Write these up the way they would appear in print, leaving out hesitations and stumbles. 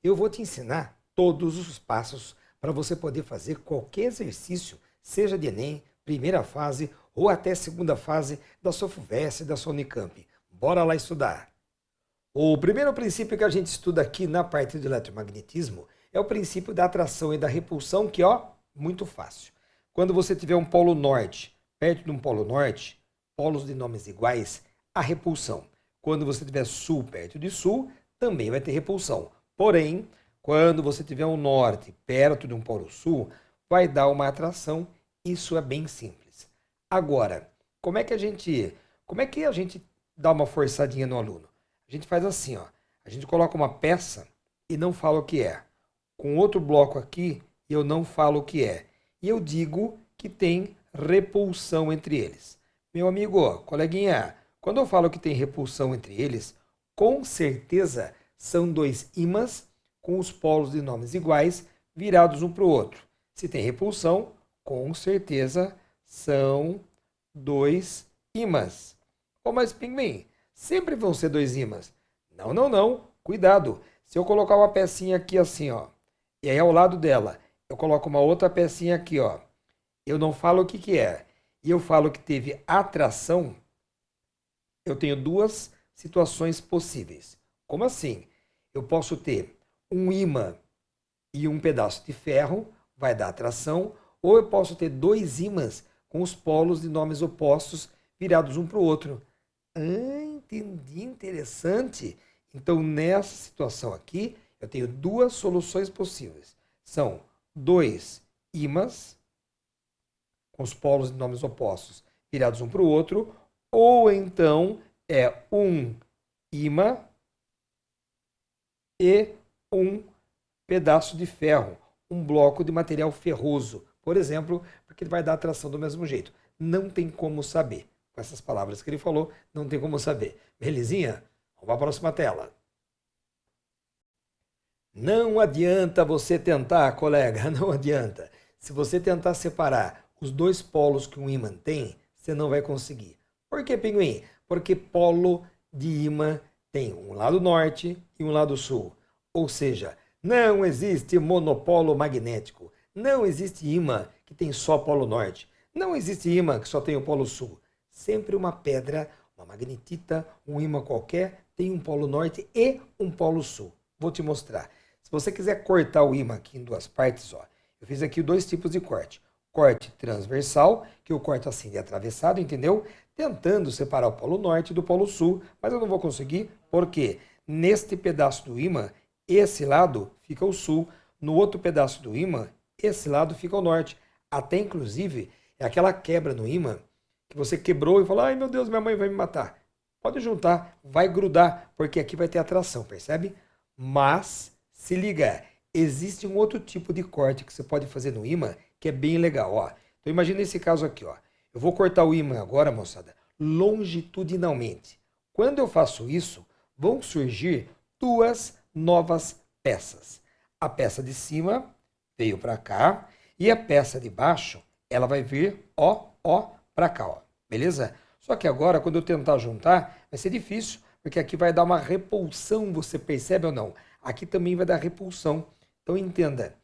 eu vou te ensinar todos os passos para você poder fazer qualquer exercício, seja de Enem, primeira fase ou até segunda fase da sua FUVEST, da sua Unicamp. Bora lá estudar! O primeiro princípio que a gente estuda aqui na parte do eletromagnetismo é o princípio da atração e da repulsão, que ó, muito fácil. Quando você tiver um polo norte perto de um polo norte, polos de nomes iguais, a repulsão. Quando você tiver sul perto de sul, também vai ter repulsão. Porém, quando você tiver um norte perto de um polo sul, vai dar uma atração. Isso é bem simples. Agora, como é que a gente dá uma forçadinha no aluno? A gente faz assim, ó. A gente coloca uma peça e não fala o que é. Com outro bloco aqui, eu não falo o que é. E eu digo que tem repulsão entre eles. Meu amigo, coleguinha, quando eu falo que tem repulsão entre eles, com certeza são dois ímãs com os polos de nomes iguais virados um para o outro. Se tem repulsão, com certeza são dois ímãs. Ô, mas Pinguim, sempre vão ser dois ímãs. Não, não, não. Cuidado. Se eu colocar uma pecinha aqui assim, ó, e aí ao lado dela, eu coloco uma outra pecinha aqui, ó. Eu não falo o que que é. E eu falo que teve atração, eu tenho duas situações possíveis. Como assim? Eu posso ter um ímã e um pedaço de ferro, vai dar atração, ou eu posso ter dois ímãs com os polos de nomes opostos virados um para o outro. Entendi, interessante. Então, nessa situação aqui, eu tenho duas soluções possíveis. São dois ímãs com os polos de nomes opostos virados um para o outro, ou então é um ímã e um pedaço de ferro, um bloco de material ferroso, por exemplo, porque ele vai dar atração do mesmo jeito. Não tem como saber. Com essas palavras que ele falou, não tem como saber. Belezinha? Vamos para a próxima tela. Não adianta você tentar, colega, não adianta. Se você tentar separar os dois polos que um ímã tem, você não vai conseguir. Por que, Pinguim? Porque polo de ímã tem um lado norte e um lado sul. Ou seja, não existe monopolo magnético. Não existe ímã que tem só polo norte. Não existe ímã que só tem o polo sul. Sempre uma pedra, uma magnetita, um ímã qualquer, tem um polo norte e um polo sul. Vou te mostrar. Se você quiser cortar o ímã aqui em duas partes, ó, eu fiz aqui dois tipos de corte. Corte transversal, que eu corto assim de atravessado, entendeu? Tentando separar o polo norte do polo sul, mas eu não vou conseguir, porque neste pedaço do ímã, esse lado fica o sul, no outro pedaço do ímã, esse lado fica o norte. Até inclusive, é aquela quebra no ímã que você quebrou e falou, ai meu Deus, minha mãe vai me matar. Pode juntar, vai grudar, porque aqui vai ter atração, percebe? Mas, se liga, existe um outro tipo de corte que você pode fazer no ímã, que é bem legal, ó. Então imagina esse caso aqui, ó. Eu vou cortar o ímã agora, moçada, longitudinalmente. Quando eu faço isso, vão surgir duas novas peças. A peça de cima veio para cá e a peça de baixo, ela vai vir, ó, para cá, ó. Beleza? Só que agora, quando eu tentar juntar, vai ser difícil, porque aqui vai dar uma repulsão, você percebe ou não? Aqui também vai dar repulsão. Então entenda,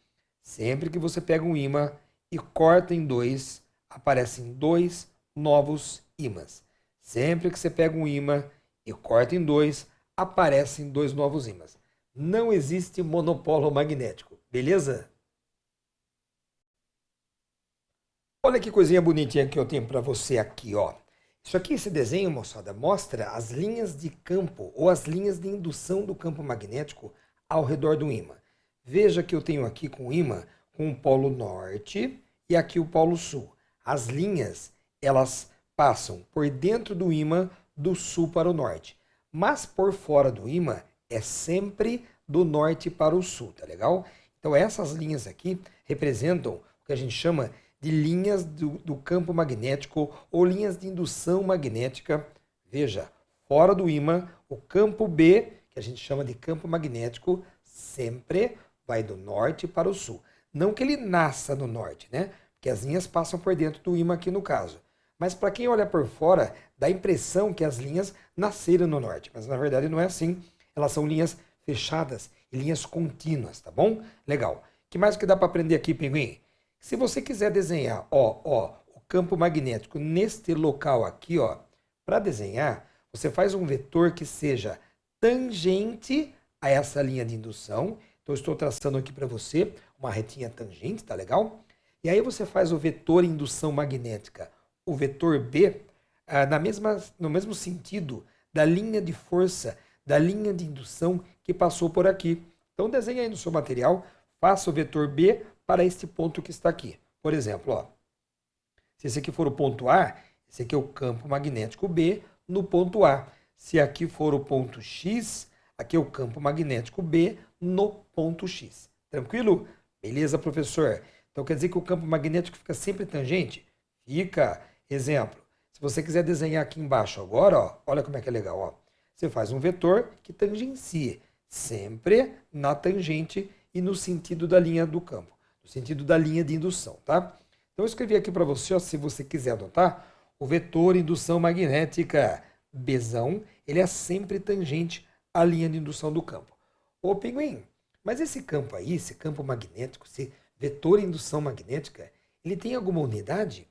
sempre que você pega um ímã e corta em dois, aparecem dois novos ímãs. Sempre que você pega um ímã e corta em dois, aparecem dois novos ímãs. Não existe monopolo magnético, beleza? Olha que coisinha bonitinha que eu tenho para você aqui, ó. Isso aqui, esse desenho, moçada, mostra as linhas de campo ou as linhas de indução do campo magnético ao redor do ímã. Veja que eu tenho aqui com o ímã com o polo norte e aqui o polo sul. As linhas, elas passam por dentro do ímã do sul para o norte, mas por fora do ímã é sempre do norte para o sul, tá legal? Então essas linhas aqui representam o que a gente chama de linhas do campo magnético ou linhas de indução magnética. Veja, fora do ímã, o campo B, que a gente chama de campo magnético, sempre vai do norte para o sul. Não que ele nasça no norte, né? Porque as linhas passam por dentro do ímã aqui no caso. Mas para quem olha por fora, dá a impressão que as linhas nasceram no norte. Mas na verdade não é assim. Elas são linhas fechadas e linhas contínuas, tá bom? Legal. O que mais que dá para aprender aqui, Pinguim? Se você quiser desenhar, o campo magnético neste local aqui, ó, para desenhar, você faz um vetor que seja tangente a essa linha de indução. Então, eu estou traçando aqui para você uma retinha tangente, tá legal? E aí você faz o vetor indução magnética, o vetor B, no mesmo sentido da linha de força, da linha de indução que passou por aqui. Então, desenhe aí no seu material, faça o vetor B para este ponto que está aqui. Por exemplo, ó, se esse aqui for o ponto A, esse aqui é o campo magnético B no ponto A. Se aqui for o ponto X, aqui é o campo magnético B no ponto X. Tranquilo? Beleza, professor? Então quer dizer que o campo magnético fica sempre tangente? Fica. Exemplo, se você quiser desenhar aqui embaixo agora, ó, olha como é que é legal. Ó. Você faz um vetor que tangencie sempre na tangente e no sentido da linha do campo, no sentido da linha de indução, tá? Então eu escrevi aqui para você, ó, se você quiser anotar, o vetor indução magnética Bzão, ele é sempre tangente à linha de indução do campo. Ô, Pinguim, mas esse campo aí, esse campo magnético, esse vetor indução magnética, ele tem alguma unidade?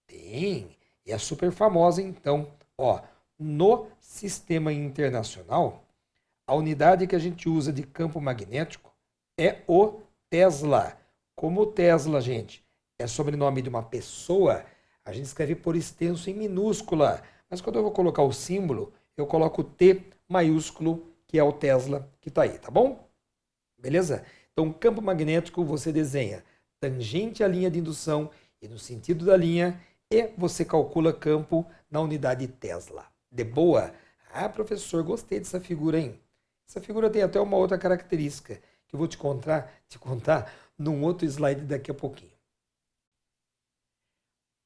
Tem, e é super famosa então. Ó, no sistema internacional, a unidade que a gente usa de campo magnético é o Tesla. Como o Tesla, gente, é sobrenome de uma pessoa, a gente escreve por extenso em minúscula. Mas quando eu vou colocar o símbolo, eu coloco o T maiúsculo, que é o Tesla que está aí, tá bom? Beleza? Então, campo magnético você desenha tangente à linha de indução e no sentido da linha, e você calcula campo na unidade Tesla. De boa? Ah, professor, gostei dessa figura, hein? Essa figura tem até uma outra característica que eu vou te contar num outro slide daqui a pouquinho.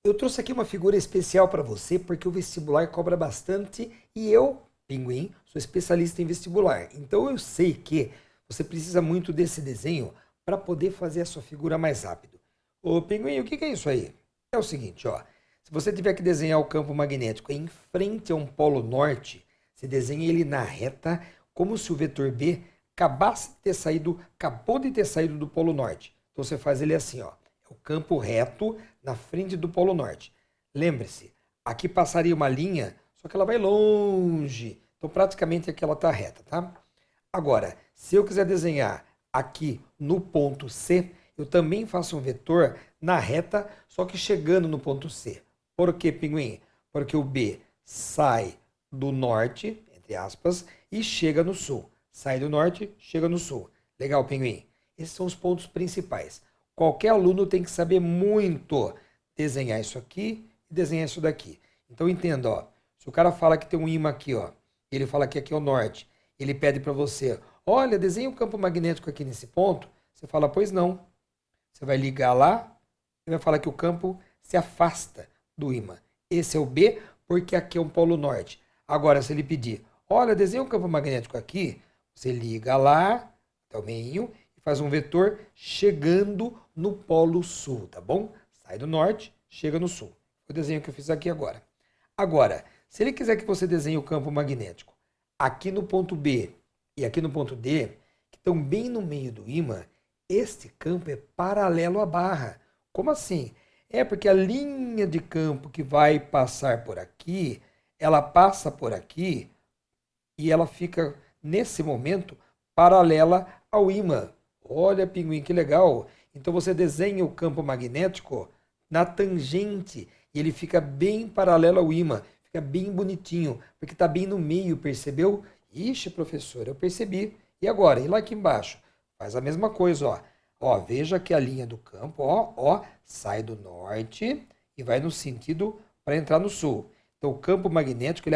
Eu trouxe aqui uma figura especial para você porque o vestibular cobra bastante e eu, Pinguim, sou especialista em vestibular. Então eu sei que você precisa muito desse desenho para poder fazer a sua figura mais rápido. Ô Pinguim, o que é isso aí? É o seguinte, ó. Se você tiver que desenhar o campo magnético em frente a um polo norte, você desenha ele na reta, como se o vetor B acabou de ter saído do polo norte. Então você faz ele assim, ó. É o campo reto na frente do polo norte. Lembre-se, aqui passaria uma linha, só que ela vai longe. Então praticamente aqui ela está reta, tá? Agora, se eu quiser desenhar aqui no ponto C, eu também faço um vetor na reta, só que chegando no ponto C. Por que, Pinguim? Porque o B sai do norte, entre aspas, e chega no sul. Sai do norte, chega no sul. Legal, Pinguim? Esses são os pontos principais. Qualquer aluno tem que saber muito desenhar isso aqui e desenhar isso daqui. Então entenda, ó, se o cara fala que tem um ímã aqui, ó, ele fala que aqui é o norte, ele pede para você, olha, desenha um campo magnético aqui nesse ponto, você fala, pois não. Você vai ligar lá e vai falar que o campo se afasta do ímã. Esse é o B, porque aqui é um polo norte. Agora, se ele pedir, olha, desenha um campo magnético aqui, você liga lá, até o meio, e faz um vetor chegando no polo sul, tá bom? Sai do norte, chega no sul. Foi o desenho que eu fiz aqui agora. Agora, se ele quiser que você desenhe o campo magnético aqui no ponto B e aqui no ponto D, que estão bem no meio do ímã, este campo é paralelo à barra. Como assim? É porque a linha de campo que vai passar por aqui, ela passa por aqui e ela fica, nesse momento, paralela ao ímã. Olha, Pinguim, que legal! Então você desenha o campo magnético na tangente e ele fica bem paralelo ao ímã, fica bem bonitinho, porque está bem no meio, percebeu? Ixi, professor, eu percebi. E agora? E lá aqui embaixo? Faz a mesma coisa, ó. Ó, veja que a linha do campo, ó, sai do norte e vai no sentido para entrar no sul. Então o campo magnético,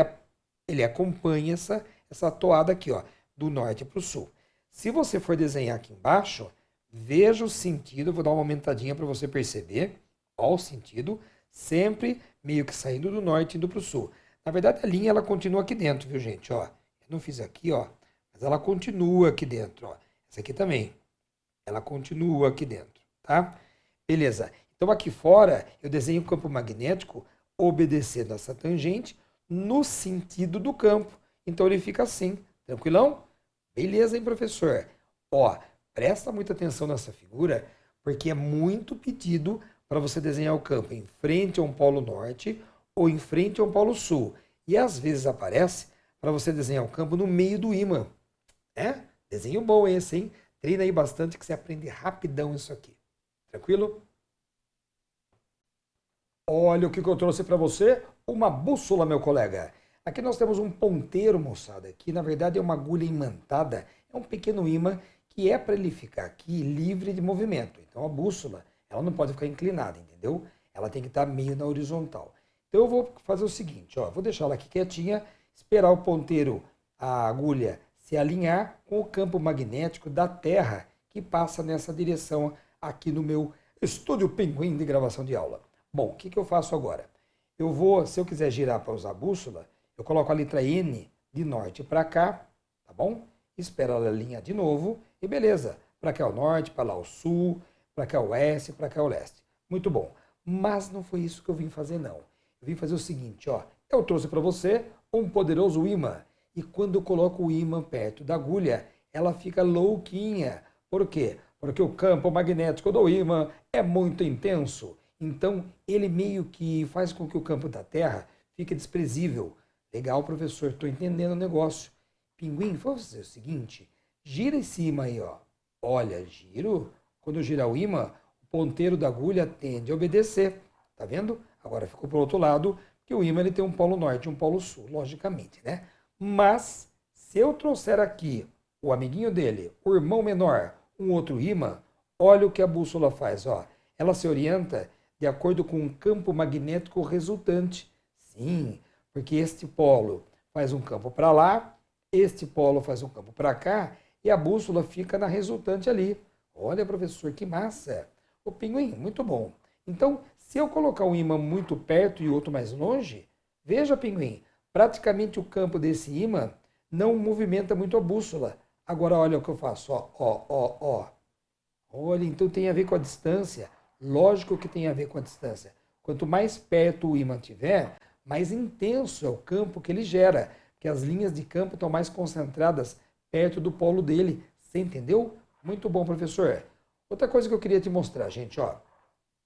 ele acompanha essa toada aqui, ó, do norte para o sul. Se você for desenhar aqui embaixo, veja o sentido, vou dar uma aumentadinha para você perceber, ó, o sentido, sempre meio que saindo do norte e indo para o sul. Na verdade, a linha ela continua aqui dentro, viu, gente? Ó, eu não fiz aqui, ó, mas ela continua aqui dentro, ó. Essa aqui também. Ela continua aqui dentro, tá? Beleza. Então aqui fora eu desenho o campo magnético obedecendo essa tangente no sentido do campo. Então ele fica assim, tranquilão? Beleza, hein, professor? Ó, presta muita atenção nessa figura, porque é muito pedido para você desenhar o campo em frente a um polo norte ou em frente a um polo sul. E às vezes aparece para você desenhar o campo no meio do ímã. É? Desenho bom esse, hein? Treina aí bastante que você aprende rapidão isso aqui. Tranquilo? Olha o que eu trouxe para você, uma bússola, meu colega. Aqui nós temos um ponteiro, moçada, que na verdade é uma agulha imantada, é um pequeno ímã que é para ele ficar aqui livre de movimento. Então a bússola, ela não pode ficar inclinada, entendeu? Ela tem que estar meio na horizontal. Então eu vou fazer o seguinte, ó, vou deixar ela aqui quietinha, esperar o ponteiro, a agulha, se alinhar com o campo magnético da Terra que passa nessa direção aqui no meu estúdio Pinguim de gravação de aula. Bom, o que eu faço agora? Eu vou, se eu quiser girar para usar a bússola, eu coloco a letra N de norte para cá, tá bom? Espero ela alinhar de novo e beleza. Para cá é o norte, para lá o sul, para cá é o oeste, para cá é o leste. Muito bom. Mas não foi isso que eu vim fazer não. Eu vim fazer o seguinte, ó. Eu trouxe para você um poderoso ímã. E quando eu coloco o ímã perto da agulha, ela fica louquinha. Por quê? Porque o campo magnético do ímã é muito intenso. Então, ele meio que faz com que o campo da Terra fique desprezível. Legal, professor, estou entendendo o negócio. Pinguim, vamos fazer o seguinte, gira esse ímã aí, ó. Olha, giro. Quando eu girar o ímã, o ponteiro da agulha tende a obedecer. Tá vendo? Agora ficou para o outro lado, que o ímã ele tem um polo norte e um polo sul, logicamente, né? Mas, se eu trouxer aqui o amiguinho dele, o irmão menor, um outro ímã, olha o que a bússola faz, ó. Ela se orienta de acordo com o campo magnético resultante. Sim, porque este polo faz um campo para lá, este polo faz um campo para cá, e a bússola fica na resultante ali. Olha, professor, que massa! O pinguim, muito bom. Então, se eu colocar um ímã muito perto e outro mais longe, veja, pinguim, praticamente o campo desse ímã não movimenta muito a bússola. Agora, olha o que eu faço, ó, ó, ó, ó. Olha, então tem a ver com a distância. Lógico que tem a ver com a distância. Quanto mais perto o ímã tiver, mais intenso é o campo que ele gera, porque as linhas de campo estão mais concentradas perto do polo dele. Você entendeu? Muito bom, professor. Outra coisa que eu queria te mostrar, gente, ó.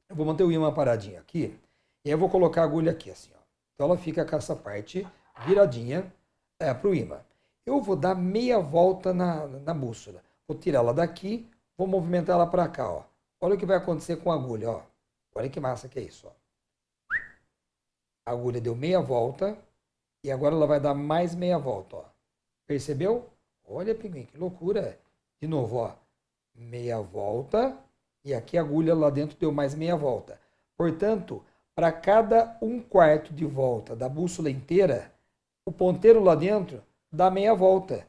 Eu vou manter o ímã paradinho aqui, e aí eu vou colocar a agulha aqui, assim, ó. Então ela fica com essa parte viradinha para o ímã. Eu vou dar meia volta na bússola. Vou tirar ela daqui, vou movimentar ela para cá, ó. Olha o que vai acontecer com a agulha, ó. Olha que massa que é isso, ó. A agulha deu meia volta e agora ela vai dar mais meia volta, ó. Percebeu? Olha, pinguim, que loucura. De novo, ó. Meia volta e aqui a agulha lá dentro deu mais meia volta. Portanto, para cada 1/4 de volta da bússola inteira, o ponteiro lá dentro dá meia volta.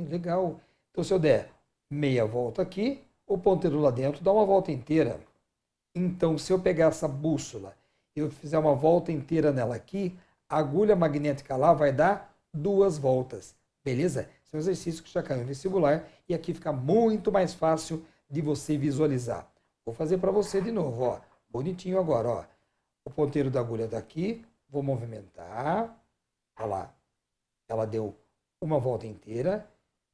Legal. Então, se eu der meia volta aqui, o ponteiro lá dentro dá uma volta inteira. Então, se eu pegar essa bússola e eu fizer uma volta inteira nela aqui, a agulha magnética lá vai dar 2 voltas. Beleza? Esse é um exercício que já caiu no vestibular e aqui fica muito mais fácil de você visualizar. Vou fazer para você de novo, ó. Bonitinho agora, ó. O ponteiro da agulha daqui, vou movimentar. Olha lá. Ela deu uma volta inteira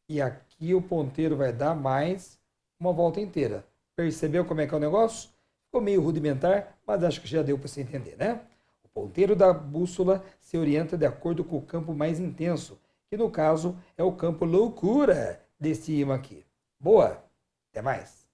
e aqui o ponteiro vai dar mais uma volta inteira. Percebeu como é que é o negócio? Ficou meio rudimentar, mas acho que já deu para você entender, né? O ponteiro da bússola se orienta de acordo com o campo mais intenso, que no caso é o campo loucura desse ímã aqui. Boa! Até mais!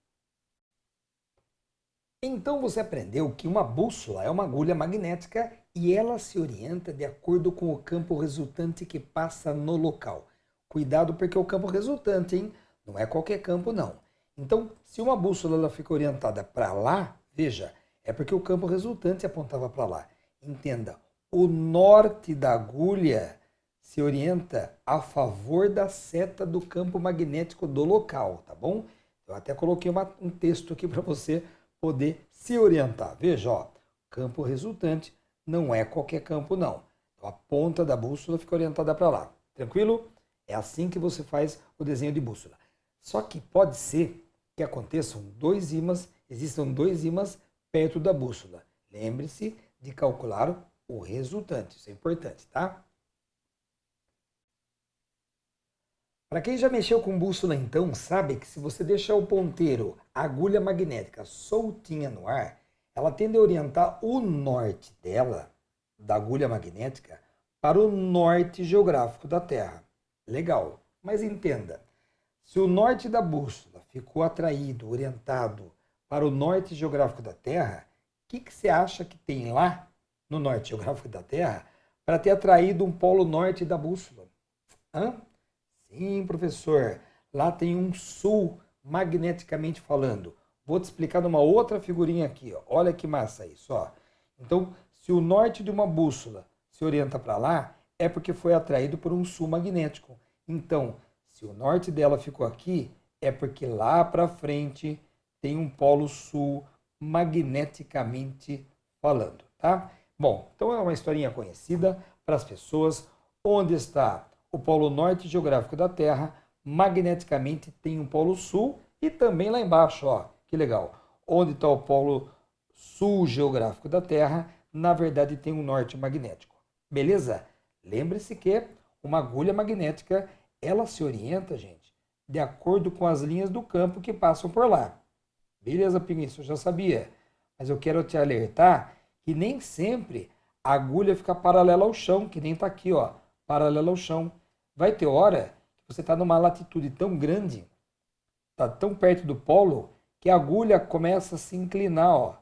Então você aprendeu que uma bússola é uma agulha magnética e ela se orienta de acordo com o campo resultante que passa no local. Cuidado porque é o campo resultante, hein? Não é qualquer campo, não. Então, se uma bússola ela fica orientada para lá, veja, é porque o campo resultante apontava para lá. Entenda, o norte da agulha se orienta a favor da seta do campo magnético do local, tá bom? Eu até coloquei um texto aqui para você poder se orientar. Veja, ó, campo resultante não é qualquer campo, não. Então, a ponta da bússola fica orientada para lá. Tranquilo? É assim que você faz o desenho de bússola. Só que pode ser que aconteçam existam dois ímãs perto da bússola. Lembre-se de calcular o resultante. Isso é importante, tá? Para quem já mexeu com bússola, então, sabe que se você deixar o ponteiro, a agulha magnética, soltinha no ar, ela tende a orientar o norte dela, da agulha magnética, para o norte geográfico da Terra. Legal, mas entenda, se o norte da bússola ficou atraído, orientado para o norte geográfico da Terra, o que você acha que tem lá no norte geográfico da Terra para ter atraído um polo norte da bússola? Hã? Sim, professor. Lá tem um sul, magneticamente falando. Vou te explicar numa outra figurinha aqui. Ó. Olha que massa isso. Ó. Então, se o norte de uma bússola se orienta para lá, é porque foi atraído por um sul magnético. Então, se o norte dela ficou aqui, é porque lá para frente tem um polo sul magneticamente falando, tá? Bom, então é uma historinha conhecida para as pessoas. Onde está o polo norte geográfico da Terra, magneticamente tem um polo sul e também lá embaixo, ó, que legal. Onde está o polo sul geográfico da Terra, na verdade tem um norte magnético. Beleza? Lembre-se que uma agulha magnética, ela se orienta, gente, de acordo com as linhas do campo que passam por lá. Beleza, Pinguim, isso eu já sabia. Mas eu quero te alertar que nem sempre a agulha fica paralela ao chão, que nem está aqui, ó, paralela ao chão. Vai ter hora que você está numa latitude tão grande, está tão perto do polo, que a agulha começa a se inclinar, ó.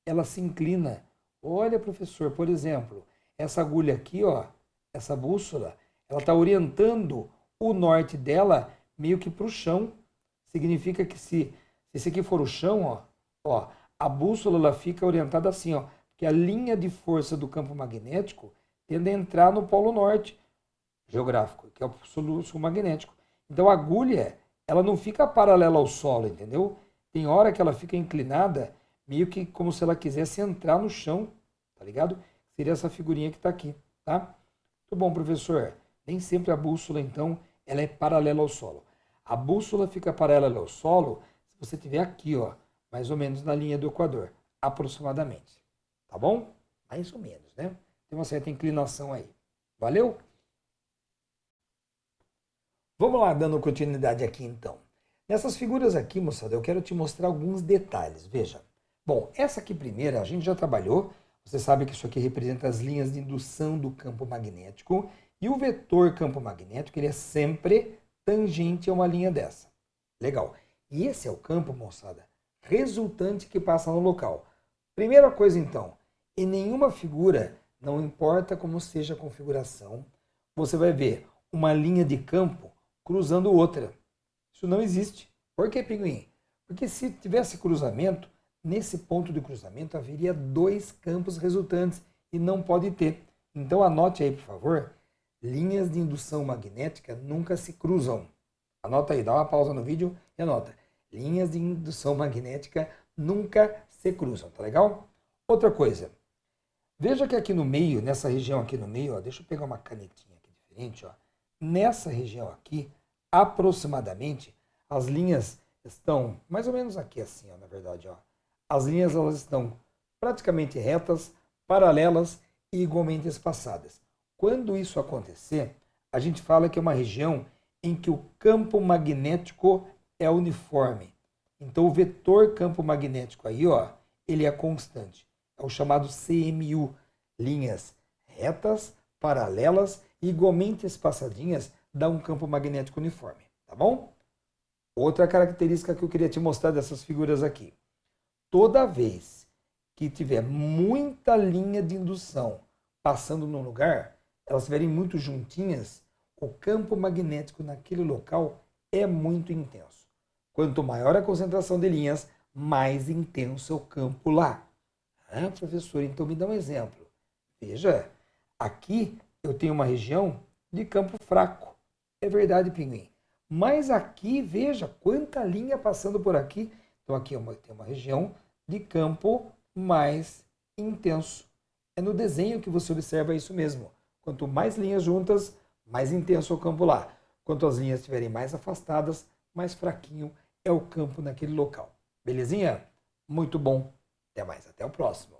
Ela se inclina. Olha, professor, por exemplo, essa agulha aqui, ó, essa bússola, ela está orientando o norte dela meio que para o chão. Significa que se esse aqui for o chão, ó, a bússola ela fica orientada assim, ó, que a linha de força do campo magnético tende a entrar no polo norte geográfico, que é o sul magnético. Então a agulha, ela não fica paralela ao solo, entendeu? Tem hora que ela fica inclinada, meio que como se ela quisesse entrar no chão, tá ligado? Seria essa figurinha que está aqui, tá? Muito bom, professor. Nem sempre a bússola, então, ela é paralela ao solo. A bússola fica paralela ao solo se você estiver aqui, ó, mais ou menos na linha do Equador, aproximadamente. Tá bom? Mais ou menos, né? Tem uma certa inclinação aí. Valeu? Vamos lá, dando continuidade aqui então. Nessas figuras aqui, moçada, eu quero te mostrar alguns detalhes. Veja. Bom, essa aqui primeira a gente já trabalhou. Você sabe que isso aqui representa as linhas de indução do campo magnético. E o vetor campo magnético, ele é sempre tangente a uma linha dessa. Legal. E esse é o campo, moçada, resultante que passa no local. Primeira coisa então, em nenhuma figura, não importa como seja a configuração, você vai ver uma linha de campo cruzando outra. Isso não existe. Por que, Pinguim? Porque se tivesse cruzamento, nesse ponto de cruzamento haveria dois campos resultantes e não pode ter. Então anote aí, por favor, linhas de indução magnética nunca se cruzam. Anota aí, dá uma pausa no vídeo e anota. Linhas de indução magnética nunca se cruzam, tá legal? Outra coisa, veja que aqui no meio, nessa região aqui no meio, ó, deixa eu pegar uma canetinha aqui diferente, ó. Nessa região aqui, aproximadamente, as linhas estão mais ou menos aqui assim, ó, na verdade, ó. As linhas elas estão praticamente retas, paralelas e igualmente espaçadas. Quando isso acontecer, a gente fala que é uma região em que o campo magnético é uniforme. Então o vetor campo magnético aí, ó, ele é constante. É o chamado CMU, linhas retas, paralelas e igualmente espaçadinhas dá um campo magnético uniforme, tá bom? Outra característica que eu queria te mostrar dessas figuras aqui. Toda vez que tiver muita linha de indução passando num lugar, elas estiverem muito juntinhas, o campo magnético naquele local é muito intenso. Quanto maior a concentração de linhas, mais intenso é o campo lá. Ah, professor, então me dá um exemplo. Veja, aqui eu tenho uma região de campo fraco. É verdade, Pinguim. Mas aqui, veja, quanta linha passando por aqui. Então aqui tem uma região de campo mais intenso. É no desenho que você observa isso mesmo. Quanto mais linhas juntas, mais intenso é o campo lá. Quanto as linhas estiverem mais afastadas, mais fraquinho é o campo naquele local. Belezinha? Muito bom. Até mais, até o próximo.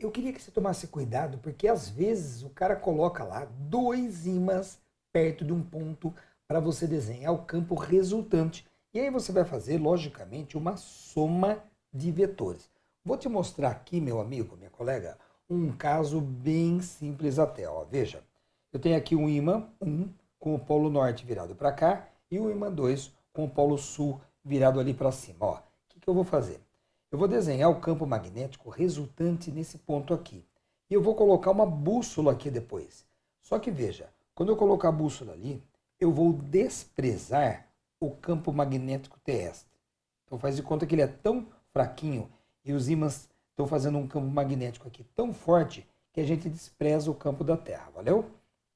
eu queria que você tomasse cuidado, porque às vezes o cara coloca lá dois ímãs perto de um ponto para você desenhar o campo resultante. E aí você vai fazer, logicamente, uma soma de vetores. Vou te mostrar aqui, meu amigo, minha colega, um caso bem simples até. Ó. Veja, eu tenho aqui um ímã 1 com o polo norte virado para cá e o ímã 2 com o polo sul virado ali para cima. Ó, o que eu vou fazer? Eu vou desenhar o campo magnético resultante nesse ponto aqui. E eu vou colocar uma bússola aqui depois. Só que veja, quando eu colocar a bússola ali, eu vou desprezar o campo magnético terrestre. Então faz de conta que ele é tão fraquinho e os ímãs estão fazendo um campo magnético aqui tão forte que a gente despreza o campo da Terra, valeu?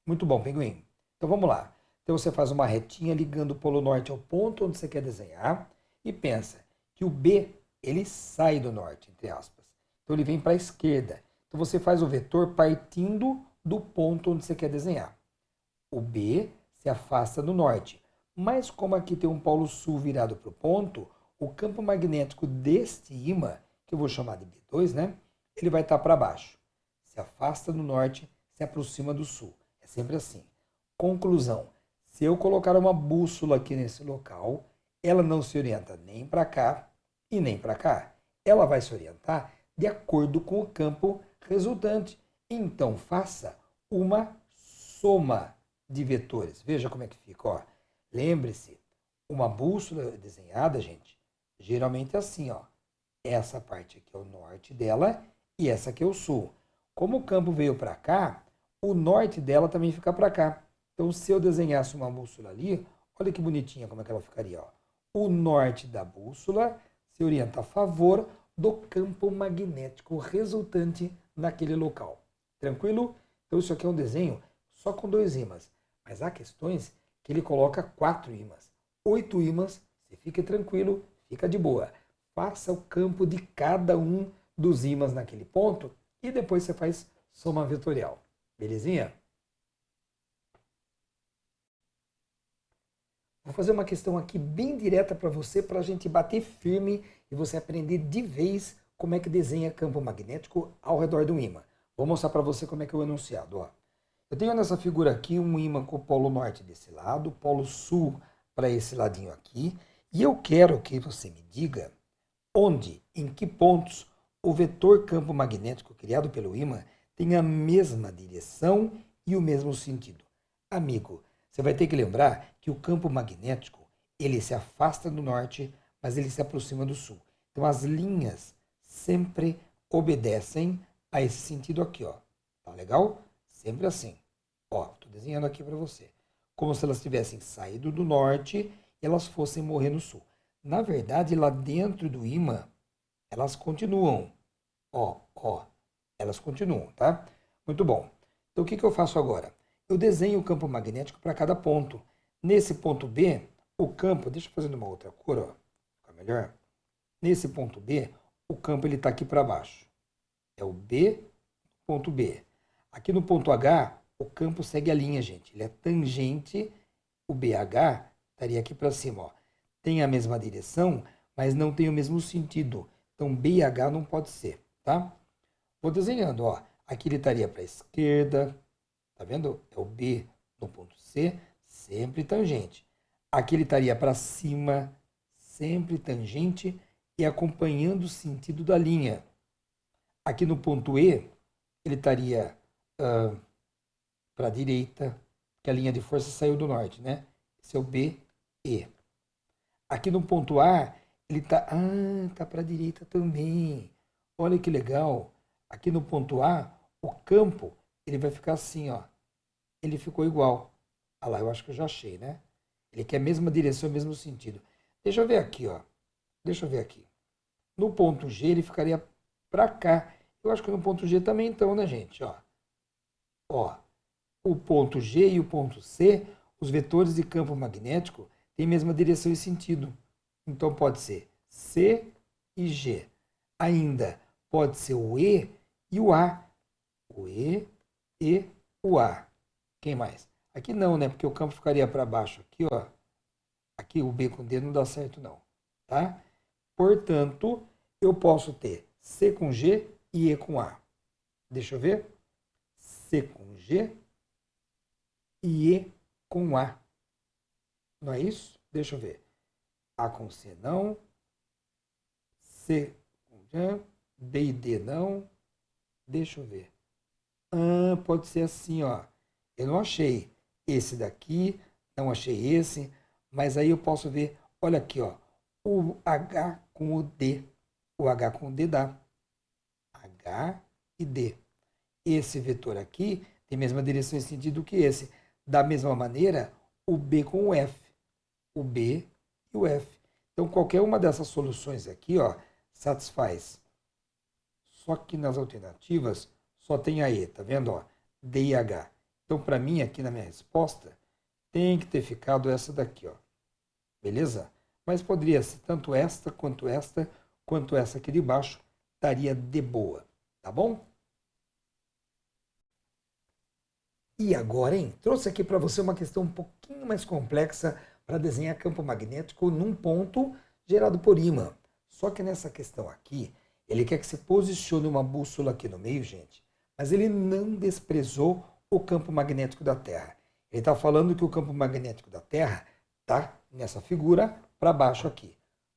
Muito bom, pinguim. Então vamos lá. Então você faz uma retinha ligando o polo norte ao ponto onde você quer desenhar e pensa que o B ele sai do norte, entre aspas. Então ele vem para a esquerda. Então você faz o vetor partindo do ponto onde você quer desenhar. O B se afasta do norte. Mas como aqui tem um polo sul virado para o ponto, o campo magnético deste ímã, que eu vou chamar de B2, né? Ele vai estar para baixo. Se afasta do norte, se aproxima do sul. É sempre assim. Conclusão. Se eu colocar uma bússola aqui nesse local, ela não se orienta nem para cá e nem para cá. Ela vai se orientar de acordo com o campo resultante. Então, faça uma soma de vetores. Veja como é que fica. Ó. Lembre-se, uma bússola desenhada, gente, geralmente é assim. Ó. Essa parte aqui é o norte dela e essa aqui é o sul. Como o campo veio para cá, o norte dela também fica para cá. Então, se eu desenhasse uma bússola ali, olha que bonitinha como é que ela ficaria. Ó. O norte da bússola se orienta a favor do campo magnético resultante naquele local. Tranquilo? Então isso aqui é um desenho só com dois ímãs, mas há questões que ele coloca 4 ímãs, 8 ímãs, você fique tranquilo, fica de boa. Faça o campo de cada um dos ímãs naquele ponto e depois você faz soma vetorial. Belezinha? Vou fazer uma questão aqui bem direta para você, para a gente bater firme e você aprender de vez como é que desenha campo magnético ao redor do ímã. Vou mostrar para você como é que é o enunciado. Ó. Eu tenho nessa figura aqui um ímã com o polo norte desse lado, o polo sul para esse ladinho aqui, e eu quero que você me diga onde, em que pontos, o vetor campo magnético criado pelo ímã tem a mesma direção e o mesmo sentido. Amigo, você vai ter que lembrar que o campo magnético ele se afasta do norte, mas ele se aproxima do sul. Então as linhas sempre obedecem a esse sentido aqui, ó. Tá legal? Sempre assim. Ó, tô desenhando aqui para você. Como se elas tivessem saído do norte e elas fossem morrer no sul. Na verdade, lá dentro do ímã, elas continuam. Ó, elas continuam, tá? Muito bom. Então o que eu faço agora? Eu desenho o campo magnético para cada ponto. Nesse ponto B, o campo, deixa eu fazer de uma outra cor, ó, fica melhor. Nesse ponto B, o campo ele está aqui para baixo. É o B, ponto B. Aqui no ponto H, o campo segue a linha, gente. Ele é tangente, o BH estaria aqui para cima, ó. Tem a mesma direção, mas não tem o mesmo sentido. Então BH não pode ser, tá? Vou desenhando, ó. Aqui ele estaria para a esquerda. Tá vendo? É o B no ponto C, sempre tangente. Aqui ele estaria para cima, sempre tangente e acompanhando o sentido da linha. Aqui no ponto E, ele estaria para a direita, que a linha de força saiu do norte, né? Esse é o B, E. Aqui no ponto A, ele tá para a direita também. Olha que legal. Aqui no ponto A, o campo ele vai ficar assim, ó. Ele ficou igual. Ah lá, eu acho que eu já achei, né? Ele quer a mesma direção, o mesmo sentido. Deixa eu ver aqui, ó. Deixa eu ver aqui. No ponto G, ele ficaria para cá. Eu acho que no ponto G também então, né, gente? Ó, o ponto G e o ponto C, os vetores de campo magnético têm a mesma direção e sentido. Então pode ser C e G. Ainda pode ser o E e o A. O E e o A. Quem mais? Aqui não, né? Porque o campo ficaria para baixo. Aqui, ó. Aqui o B com D não dá certo, não. Tá? Portanto, eu posso ter C com G e E com A. Deixa eu ver. C com G e E com A. Não é isso? Deixa eu ver. A com C não. C com G. D e D não. Deixa eu ver. Pode ser assim, ó. Eu não achei esse daqui, não achei esse, mas aí eu posso ver, olha aqui, ó. O H com o D. O H com o D dá. H e D. Esse vetor aqui tem a mesma direção e sentido que esse. Da mesma maneira, o B com o F. O B e o F. Então, qualquer uma dessas soluções aqui, ó, satisfaz. Só que nas alternativas só tem a E, tá vendo? Ó, D e H. Então, para mim, aqui na minha resposta, tem que ter ficado essa daqui, ó. Beleza? Mas poderia ser tanto esta, quanto essa aqui de baixo, estaria de boa. Tá bom? E agora, hein? Trouxe aqui para você uma questão um pouquinho mais complexa para desenhar campo magnético num ponto gerado por ímã. Só que nessa questão aqui, ele quer que você posicione uma bússola aqui no meio, gente, mas ele não desprezou o campo magnético da Terra. Ele está falando que o campo magnético da Terra está nessa figura para baixo aqui.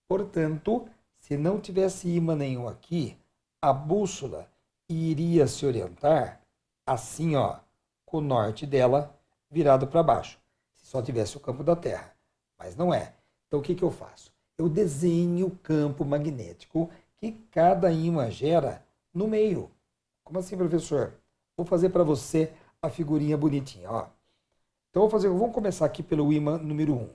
Portanto, se não tivesse ímã nenhum aqui, a bússola iria se orientar assim, ó, com o norte dela virado para baixo, se só tivesse o campo da Terra. Mas não é. Então, o que eu faço? Eu desenho o campo magnético que cada ímã gera no meio. Como assim, professor? Vou fazer para você a figurinha bonitinha, ó. Então, vamos começar aqui pelo ímã número 1.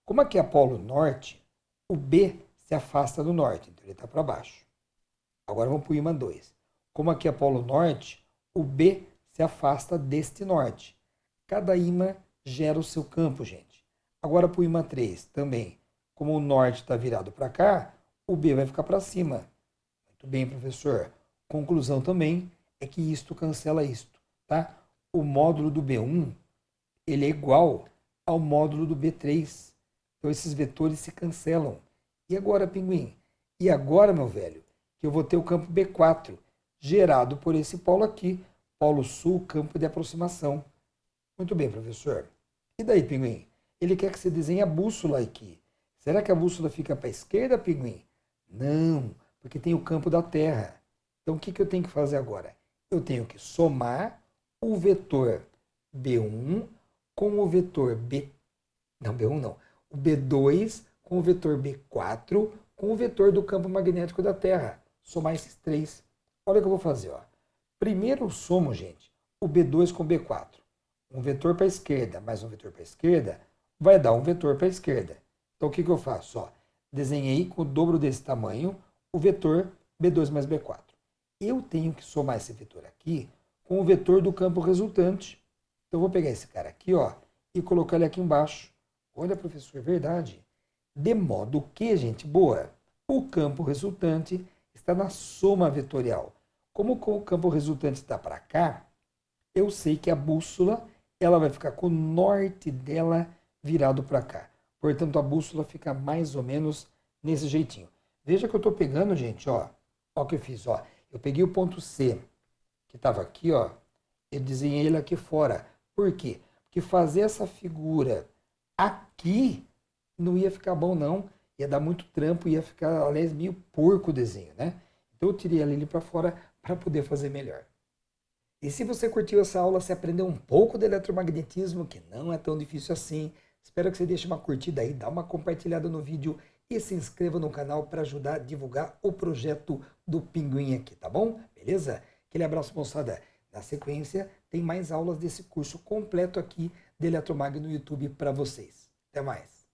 Como aqui é polo norte, o B se afasta do norte, então ele está para baixo. Agora vamos para o ímã 2. Como aqui é polo norte, o B se afasta deste norte. Cada ímã gera o seu campo, gente. Agora para o ímã 3 também. Como o norte está virado para cá, o B vai ficar para cima. Muito bem, professor. Conclusão também é que isto cancela isto, tá? O módulo do B1 ele é igual ao módulo do B3. Então esses vetores se cancelam. E agora, pinguim? E agora, meu velho, que eu vou ter o campo B4 gerado por esse polo aqui, polo sul, campo de aproximação. Muito bem, professor. E daí, pinguim? Ele quer que você desenhe a bússola aqui. Será que a bússola fica para a esquerda, pinguim? Não, porque tem o campo da Terra. Então o que eu tenho que fazer agora? Eu tenho que somar o vetor B1 com o vetor B... Não, B1 não. O B2 com o vetor B4 com o vetor do campo magnético da Terra. Somar esses três. Olha o que eu vou fazer, ó. Primeiro eu somo, gente, o B2 com o B4. Um vetor para a esquerda mais um vetor para a esquerda vai dar um vetor para a esquerda. Então o que eu faço? Ó, desenhei com o dobro desse tamanho o vetor B2 mais B4. Eu tenho que somar esse vetor aqui com o vetor do campo resultante. Então eu vou pegar esse cara aqui, ó, e colocar ele aqui embaixo. Olha, professor, é verdade. De modo que, gente, boa, o campo resultante está na soma vetorial. Como o campo resultante está para cá, eu sei que a bússola ela vai ficar com o norte dela virado para cá. Portanto, a bússola fica mais ou menos nesse jeitinho. Veja que eu estou pegando, gente, ó. Ó o que eu fiz, ó. Eu peguei o ponto C, que estava aqui, ó. Eu desenhei ele aqui fora. Por quê? Porque fazer essa figura aqui não ia ficar bom, não. Ia dar muito trampo, ia ficar, aliás, meio porco o desenho, né? Então eu tirei ele para fora para poder fazer melhor. E se você curtiu essa aula, você aprendeu um pouco de eletromagnetismo, que não é tão difícil assim. Espero que você deixe uma curtida aí, dá uma compartilhada no vídeo e se inscreva no canal para ajudar a divulgar o projeto do Pinguim aqui, tá bom? Beleza? Aquele abraço, moçada. Na sequência, tem mais aulas desse curso completo aqui de Eletromag no YouTube para vocês. Até mais!